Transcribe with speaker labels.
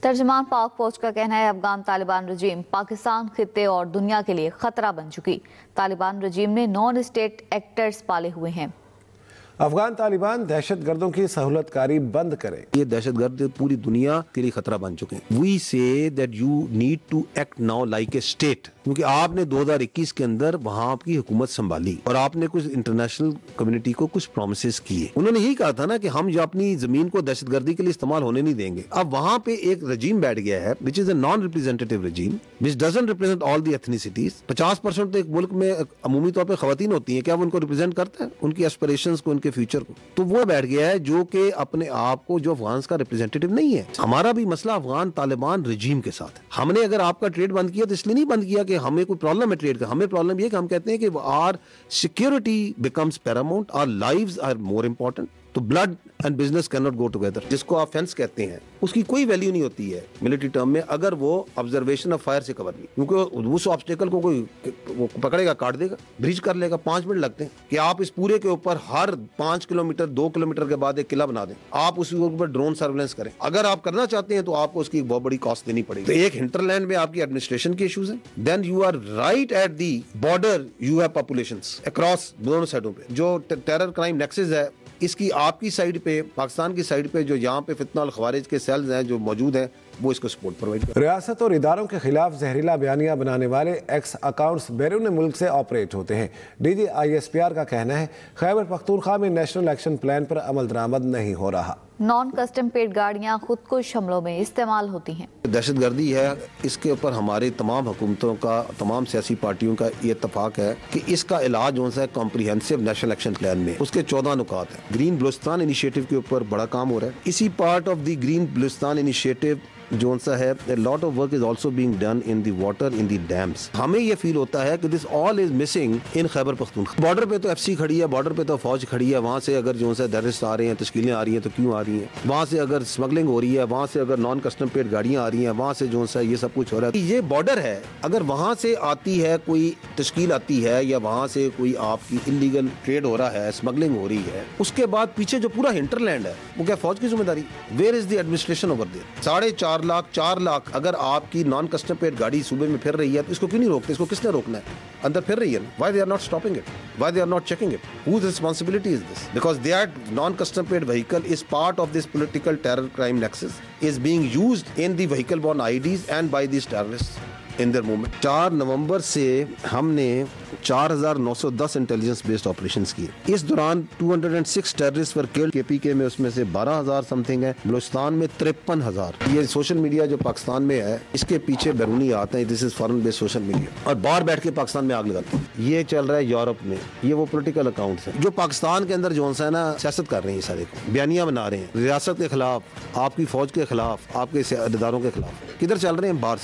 Speaker 1: तर्जमान पाक फौज का कहना है अफगान तालिबान रजीम पाकिस्तान खित्ते और दुनिया के लिए खतरा बन चुकी। तालिबान रजीम ने नॉन स्टेट एक्टर्स पाले हुए हैं।
Speaker 2: अफगान तालिबान दहशतगर्दों की सहूलतकारी बंद करे।
Speaker 3: ये दहशतगर्द पूरी दुनिया के लिए खतरा बन चुके हैं। We say that you need to act now like a state, क्योंकि आपने 2021 के अंदर वहां आपकी हुकूमत संभाली और आपने कुछ इंटरनेशनल कम्युनिटी को कुछ प्रोमिस किए। उन्होंने यही कहा था ना कि हम जो अपनी जमीन को दहशतगर्दी के लिए इस्तेमाल होने नहीं देंगे। अब वहां पे एक रजीम बैठ गया है which is a non representative regime which doesn't represent all the ethnicities. 50% तो एक मुल्क में अमूमी तौर पर खवातीन होती है, क्या वो उनको रिप्रेजेंट करता है, उनकी एस्पिरेशंस को, उनके फ्यूचर को? तो वो बैठ गया है जो कि अपने आप को जो अफगान का रिप्रेजेंटेटिव नहीं है। हमारा भी मसला अफगान तालिबान रजीम के साथ है। हमने अगर आपका ट्रेड बंद किया तो इसलिए नहीं बंद किया कि हमें कोई प्रॉब्लम है ट्रेड का। हमें प्रॉब्लम ये कि हम कहते हैं कि our security becomes paramount, our lives are more important. तो blood and business can not go together. जिसको आप फेंस कहते हैं उसकी कोई वैल्यू नहीं होती है मिलिट्री टर्म में अगर वो ऑब्जर्वेशन ऑफ फायर से कवर नहीं, क्योंकि उस ऑब्स्टेकल को कोई वो पकड़ेगा, काट देगा, ब्रीच कर लेगा। 5 मिनट लगते हैं कि आप इस पूरे के ऊपर हर 5 किलोमीटर 2 किलोमीटर के बाद एक किला बना दें, आप उसके ऊपर ड्रोन सर्वेलेंस करें। अगर आप करना चाहते हैं तो आपको उसकी बहुत बड़ी कॉस्ट देनी पड़ेगी। तो एक हिंटरलैंड में आपकी एडमिनिस्ट्रेशन के इश्यूज हैं, then you are right at the border, you have populations across दोनों साइडों पे। जो टेरर क्राइम नेक्सस है इसकी आपकी साइड पे, पाकिस्तान की साइड पे जो यहाँ पे फितना और खवारिज के सेल्स हैं जो मौजूद हैं, वो इसको सपोर्ट प्रोवाइड कर।
Speaker 2: रियासत और इदारों के खिलाफ जहरीला बयानियां बनाने वाले एक्स अकाउंट्स बैरून मुल्क से ऑपरेट होते हैं। DGISPR का कहना है खैबर पख्तूनख्वा में नेशनल एक्शन प्लान पर अमल दरामद नहीं हो रहा।
Speaker 1: नॉन कस्टम पेड गाड़ियाँ खुदकुश हमलों में इस्तेमाल होती हैं।
Speaker 3: दहशतगर्दी है, इसके ऊपर हमारे तमाम हुकूमतों का, तमाम सियासी पार्टियों का ये इत्तफाक है कि इसका इलाज जो है कॉम्प्रिहेंसिव नेशनल एक्शन प्लान में उसके 14 नुकात हैं। ग्रीन बलूचिस्तान इनिशिएटिव के ऊपर बड़ा काम हो रहा है। इसी part of the green Balochistan initiative जो सा है, a lot of work is also being done in the water in the dams। हमें ये फील होता है कि this all is missing in Khyber Pakhtunkhwa. Border पे तो FC खड़ी है, बॉर्डर पे तो फौज खड़ी है, वहाँ से अगर जो सा टेररिस्ट आ रहे हैं, तश्कीलें आ रही हैं तो क्यों आ रही हैं, वहाँ से अगर स्मगलिंग हो रही है, वहाँ से अगर नॉन कस्टम पेड गाड़ियाँ आ रही हैं, वहाँ से जो सा ये सब कुछ हो रहा है। ये बॉर्डर है, अगर वहाँ से आती है कोई तश्कील आती है या वहाँ से कोई आपकी इलीगल ट्रेड हो रहा है, स्मगलिंग हो रही है, उसके बाद पीछे जो पूरा हिंटरलैंड है वो क्या फौज की जिम्मेदारी? Where is the administration over there? 4.5 lakh 4 lakh अगर आपकी नॉन कस्टम पेड गाड़ी सूबे में फिर रही है तो इसको क्यों नहीं रोकते? इसको किसने रोकना है? अंदर फिर रही है, why they are not stopping it, why they are not checking it, whose responsibility is this? Because that non custom paid vehicle is part of this political terror crime nexus is being used in the vehicle borne IEDs and by this terrorists in their movement. 4 नवंबर से हमने 4910 intelligence based operations किए। इस दौरान 206 terrorist were killed. KPK में उसमें से 12,000 something है, बलूचिस्तान में 53,000। ये सोशल मीडिया जो पाकिस्तान में है इसके पीछे बैरूनी आते हैं, this is foreign based social media, और बाहर बैठ के पाकिस्तान में आग लगाते हैं। ये चल रहा है यूरोप में, ये वो पोलिटिकल अकाउंट्स है जो पाकिस्तान के अंदर जो है ना सियासत कर रहे हैं, सारे को बयानियां बना रहे हैं रियासत के खिलाफ, आपकी फौज के खिलाफ, आपके इदारों के खिलाफ। किधर चल रहे हैं? बाहर।